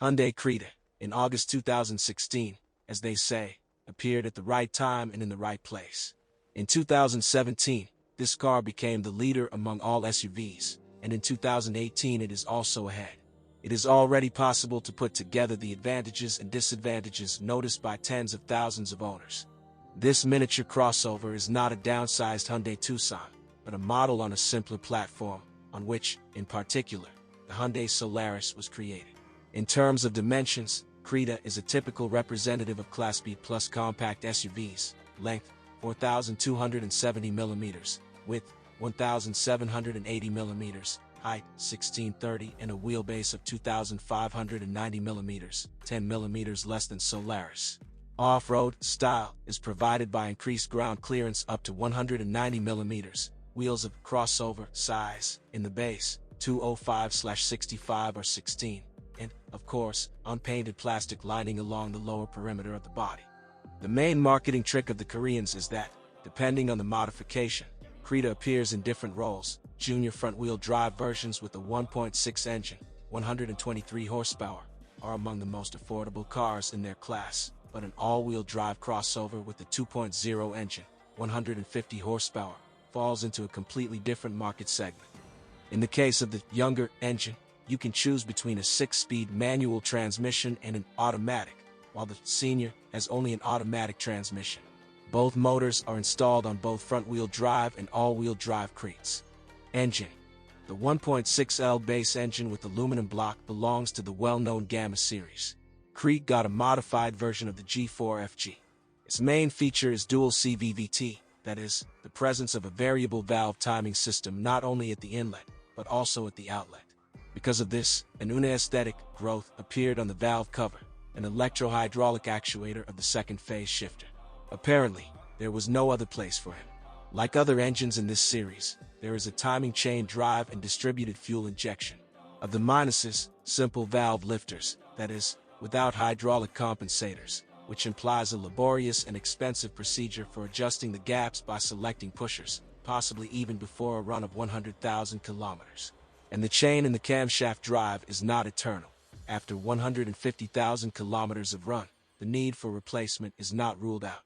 Hyundai Creta, in August 2016, as they say, appeared at the right time and in the right place. In 2017, this car became the leader among all SUVs, and in 2018 it is also ahead. It is already possible to put together the advantages and disadvantages noticed by tens of thousands of owners. This miniature crossover is not a downsized Hyundai Tucson, but a model on a simpler platform, on which, in particular, the Hyundai Solaris was created. In terms of dimensions, Creta is a typical representative of Class B plus compact SUVs, length 4,270 mm, width 1,780 mm, height 1630, and a wheelbase of 2,590 mm, 10 mm less than Solaris. Off-road style is provided by increased ground clearance up to 190 mm, wheels of crossover size in the base 205/65 or 16, and, of course, unpainted plastic lining along the lower perimeter of the body. The main marketing trick of the Koreans is that, depending on the modification, Creta appears in different roles. Junior front-wheel drive versions with a 1.6 engine, 123 horsepower, are among the most affordable cars in their class, but an all-wheel drive crossover with a 2.0 engine, 150 horsepower, falls into a completely different market segment. In the case of the younger engine, you can choose between a 6-speed manual transmission and an automatic, while the senior has only an automatic transmission. Both motors are installed on both front-wheel drive and all-wheel drive Cretas. Engine. The 1.6L base engine with aluminum block belongs to the well-known Gamma series. Creta got a modified version of the G4FG. Its main feature is dual CVVT, that is, the presence of a variable valve timing system not only at the inlet, but also at the outlet. Because of this, an aesthetic growth appeared on the valve cover, an electro-hydraulic actuator of the second phase shifter. Apparently, there was no other place for him. Like other engines in this series, there is a timing chain drive and distributed fuel injection. Of the minuses, simple valve lifters, that is, without hydraulic compensators, which implies a laborious and expensive procedure for adjusting the gaps by selecting pushers, possibly even before a run of 100,000 kilometers. And the chain in the camshaft drive is not eternal. After 150,000 kilometers of run, the need for replacement is not ruled out.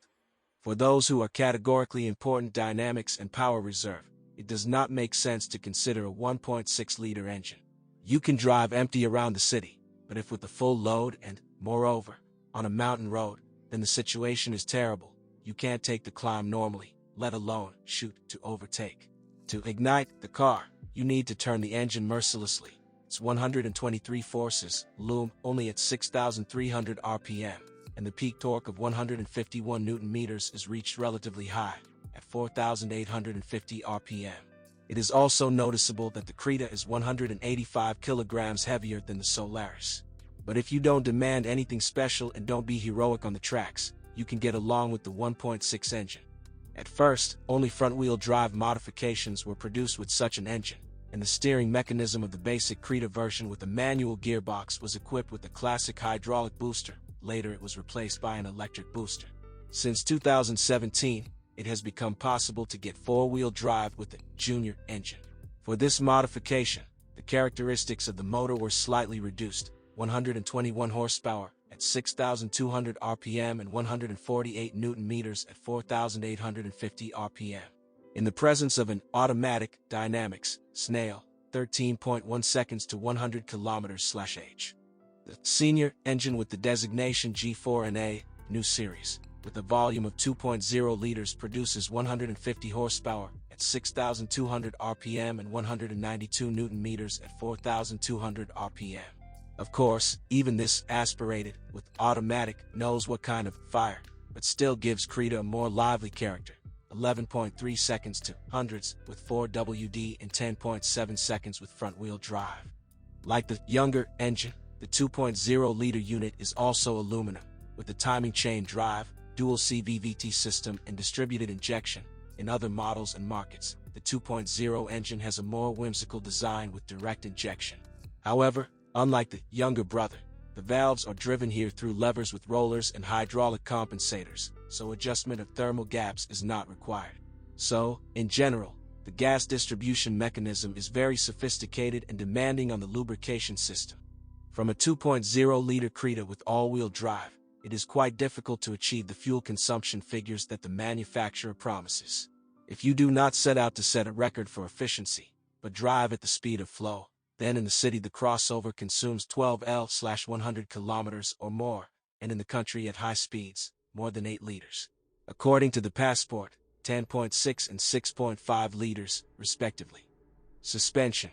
For those who are categorically important dynamics and power reserve, it does not make sense to consider a 1.6-liter engine. You can drive empty around the city, but if with a full load and, moreover, on a mountain road, then the situation is terrible. You can't take the climb normally, let alone shoot to overtake. To ignite the car, you need to turn the engine mercilessly. Its 123 forces loom only at 6,300 RPM, and the peak torque of 151 Nm is reached relatively high, at 4,850 RPM. It is also noticeable that the Creta is 185 kilograms heavier than the Solaris. But if you don't demand anything special and don't be heroic on the tracks, you can get along with the 1.6 engine. At first, only front-wheel drive modifications were produced with such an engine, and the steering mechanism of the basic Creta version with a manual gearbox was equipped with a classic hydraulic booster. Later it was replaced by an electric booster. Since 2017, it has become possible to get four-wheel drive with the Junior engine. For this modification, the characteristics of the motor were slightly reduced, 121 horsepower at 6,200 RPM and 148 Nm at 4,850 RPM. In the presence of an automatic dynamics snail, 13.1 seconds to 100 km/h. The senior engine with the designation G4NA, new series, with a volume of 2.0 liters produces 150 horsepower at 6,200 RPM and 192 Nm at 4,200 RPM. Of course, even this aspirated, with automatic, knows what kind of fire, but still gives Creta a more lively character, 11.3 seconds to hundreds with 4WD and 10.7 seconds with front-wheel drive. Like the younger engine, the 2.0-liter unit is also aluminum, with the timing chain drive, dual CVVT system and distributed injection. In other models and markets, the 2.0 engine has a more whimsical design with direct injection. However, unlike the younger brother, the valves are driven here through levers with rollers and hydraulic compensators, so adjustment of thermal gaps is not required. So, in general, the gas distribution mechanism is very sophisticated and demanding on the lubrication system. From a 2.0-liter Creta with all-wheel drive, it is quite difficult to achieve the fuel consumption figures that the manufacturer promises. If you do not set out to set a record for efficiency, but drive at the speed of flow, then in the city the crossover consumes 12 L/100 kilometers or more, and in the country at high speeds, more than 8 liters. According to the Passport, 10.6 and 6.5 liters, respectively. Suspension.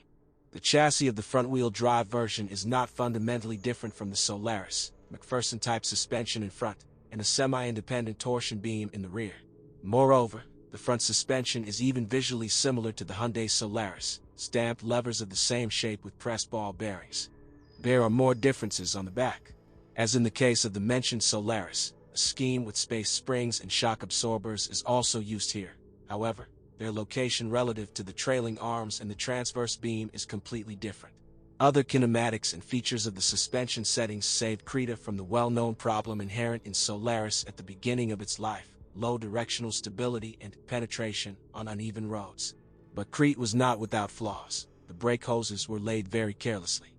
The chassis of the front-wheel drive version is not fundamentally different from the Solaris, McPherson-type suspension in front, and a semi-independent torsion beam in the rear. Moreover, the front suspension is even visually similar to the Hyundai Solaris, stamped levers of the same shape with pressed ball bearings. There are more differences on the back. As in the case of the mentioned Solaris, a scheme with space springs and shock absorbers is also used here. However, their location relative to the trailing arms and the transverse beam is completely different. Other kinematics and features of the suspension settings saved Creta from the well-known problem inherent in Solaris at the beginning of its life: low directional stability and penetration on uneven roads. But Creta was not without flaws. The brake hoses were laid very carelessly.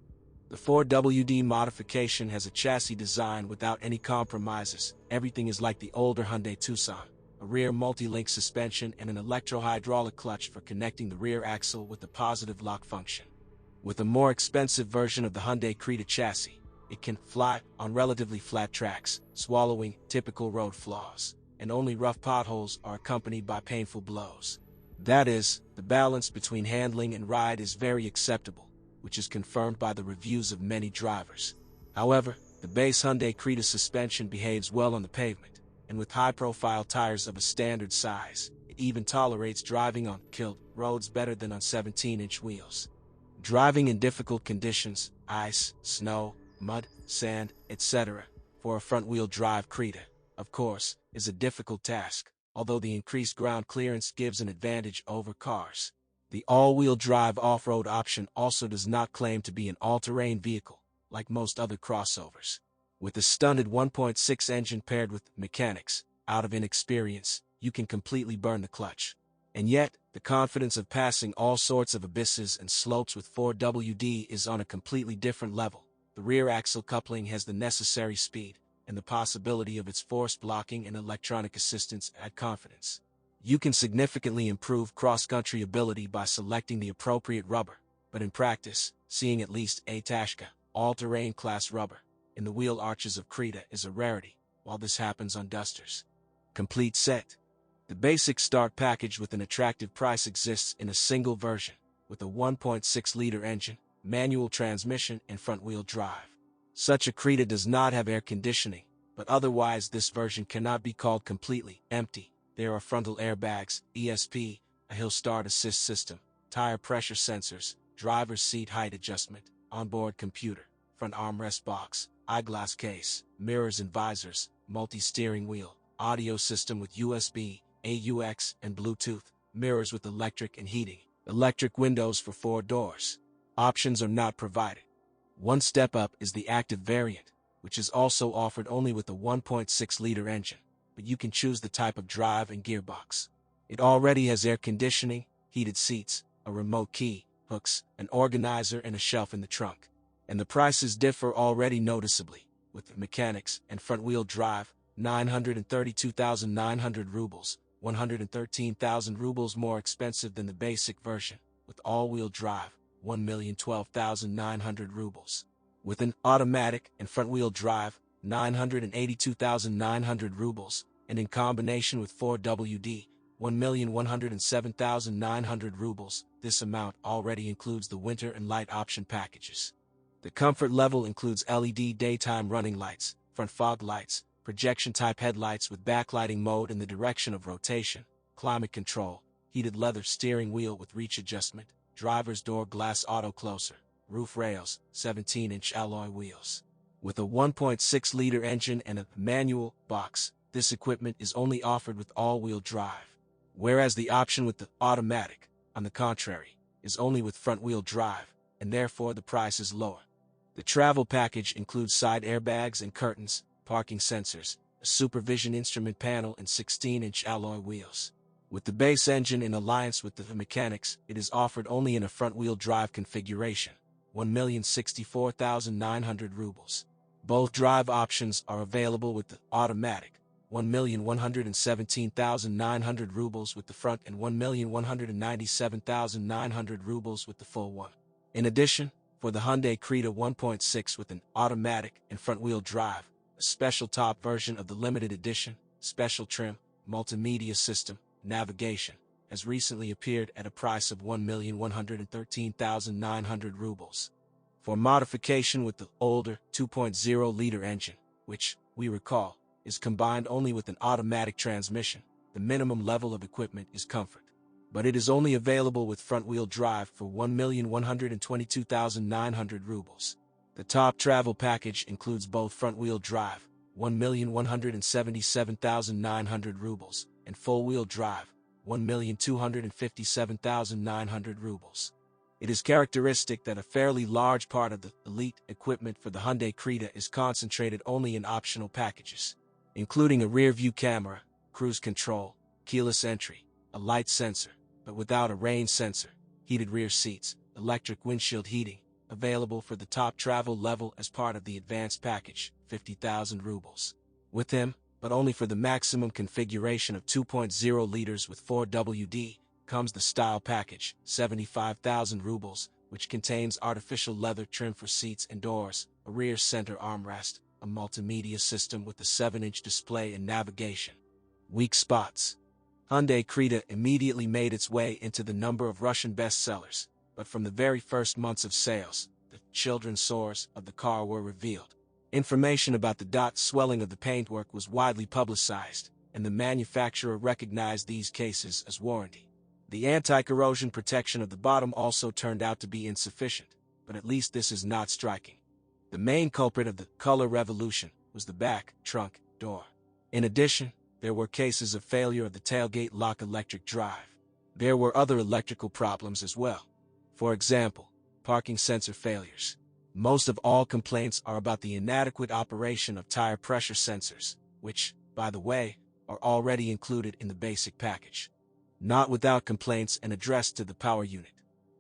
The 4WD modification has a chassis design without any compromises. Everything is like the older Hyundai Tucson: a rear multi-link suspension and an electro-hydraulic clutch for connecting the rear axle with the positive lock function. With a more expensive version of the Hyundai Creta chassis, it can fly on relatively flat tracks, swallowing typical road flaws, and only rough potholes are accompanied by painful blows. That is, the balance between handling and ride is very acceptable, which is confirmed by the reviews of many drivers. However, the base Hyundai Creta suspension behaves well on the pavement, and with high-profile tires of a standard size, it even tolerates driving on killed roads better than on 17-inch wheels. Driving in difficult conditions, ice, snow, mud, sand, etc., for a front-wheel drive Creta, of course, is a difficult task, although the increased ground clearance gives an advantage over cars. The all-wheel drive off-road option also does not claim to be an all-terrain vehicle, like most other crossovers. With a stunted 1.6 engine paired with mechanics, out of inexperience, you can completely burn the clutch. And yet, the confidence of passing all sorts of abysses and slopes with 4WD is on a completely different level. The rear axle coupling has the necessary speed, and the possibility of its force blocking and electronic assistance add confidence. You can significantly improve cross-country ability by selecting the appropriate rubber, but in practice, seeing at least a Tashka, all-terrain class rubber, in the wheel arches of Creta is a rarity, while this happens on Dusters. Complete set. The basic start package with an attractive price exists in a single version, with a 1.6-liter engine, manual transmission, and front-wheel drive. Such a Creta does not have air conditioning, but otherwise this version cannot be called completely empty. There are frontal airbags, ESP, a hill start assist system, tire pressure sensors, driver's seat height adjustment, onboard computer, front armrest box, eyeglass case, mirrors and visors, multi-steering wheel, audio system with USB, AUX, and Bluetooth, mirrors with electric and heating, electric windows for 4 doors. Options are not provided. One step up is the active variant, which is also offered only with a 1.6-liter engine, but you can choose the type of drive and gearbox. It already has air conditioning, heated seats, a remote key, hooks, an organizer, and a shelf in the trunk. And the prices differ already noticeably, with the mechanics and front-wheel drive, 932,900 rubles, 113,000 rubles more expensive than the basic version, with all-wheel drive, 1,012,900 rubles. With an automatic and front-wheel drive, 982,900 rubles, and in combination with 4WD, 1,107,900 rubles. This amount already includes the winter and light option packages. The comfort level includes LED daytime running lights, front fog lights, projection-type headlights with backlighting mode in the direction of rotation, climate control, heated leather steering wheel with reach adjustment, driver's door glass auto closer, roof rails, 17-inch alloy wheels. With a 1.6-liter engine and a manual box, this equipment is only offered with all-wheel drive, whereas the option with the automatic, on the contrary, is only with front-wheel drive, and therefore the price is lower. The travel package includes side airbags and curtains, parking sensors, a supervision instrument panel, and 16-inch alloy wheels. With the base engine in alliance with the mechanics, it is offered only in a front-wheel drive configuration. 1,064,900 rubles. Both drive options are available with the automatic, 1,117,900 rubles with the front and 1,197,900 rubles with the full one. In addition, for the Hyundai Creta 1.6 with an automatic and front-wheel drive, a special top version of the limited edition, special trim, multimedia system, navigation, has recently appeared at a price of 1,113,900 rubles. For modification with the older 2.0-liter engine, which, we recall, is combined only with an automatic transmission, the minimum level of equipment is comfort. But it is only available with front-wheel drive for 1,122,900 rubles. The top travel package includes both front-wheel drive, 1,177,900 rubles, and full-wheel drive, 1,257,900 rubles. It is characteristic that a fairly large part of the elite equipment for the Hyundai Creta is concentrated only in optional packages, including a rear-view camera, cruise control, keyless entry, a light sensor, but without a rain sensor, heated rear seats, electric windshield heating, available for the top travel level as part of the advanced package, 50,000 rubles. With him, but only for the maximum configuration of 2.0 liters with 4WD, comes the style package, 75,000 rubles, which contains artificial leather trim for seats and doors, a rear center armrest, a multimedia system with a 7-inch display and navigation. Weak spots. Hyundai Creta immediately made its way into the number of Russian bestsellers, but from the very first months of sales, the children's sores of the car were revealed. Information about the dot swelling of the paintwork was widely publicized, and the manufacturer recognized these cases as warranty. The anti-corrosion protection of the bottom also turned out to be insufficient, but at least this is not striking. The main culprit of the color revolution was the back trunk door. In addition, there were cases of failure of the tailgate lock electric drive. There were other electrical problems as well. For example, parking sensor failures. Most of all complaints are about the inadequate operation of tire pressure sensors, which, by the way, are already included in the basic package. Not without complaints and addressed to the power unit.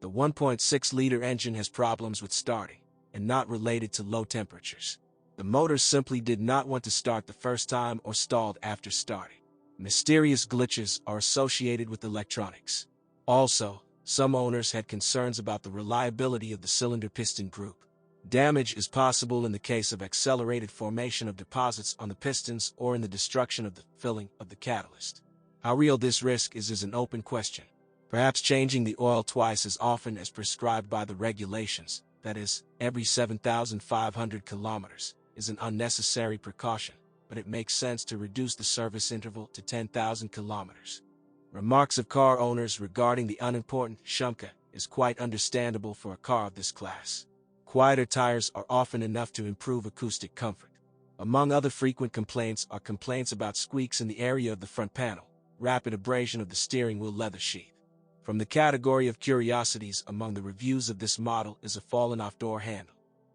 The 1.6-liter engine has problems with starting, and not related to low temperatures. The motor simply did not want to start the first time or stalled after starting. Mysterious glitches are associated with electronics. Also, some owners had concerns about the reliability of the cylinder piston group. Damage is possible in the case of accelerated formation of deposits on the pistons or in the destruction of the filling of the catalyst. How real this risk is an open question. Perhaps changing the oil twice as often as prescribed by the regulations, that is, every 7,500 kilometers, is an unnecessary precaution, but it makes sense to reduce the service interval to 10,000 kilometers. Remarks of car owners regarding the unimportant shumka is quite understandable for a car of this class. Quieter tires are often enough to improve acoustic comfort. Among other frequent complaints are complaints about squeaks in the area of the front panel, rapid abrasion of the steering wheel leather sheath. From the category of curiosities among the reviews of this model is a fallen-off door handle.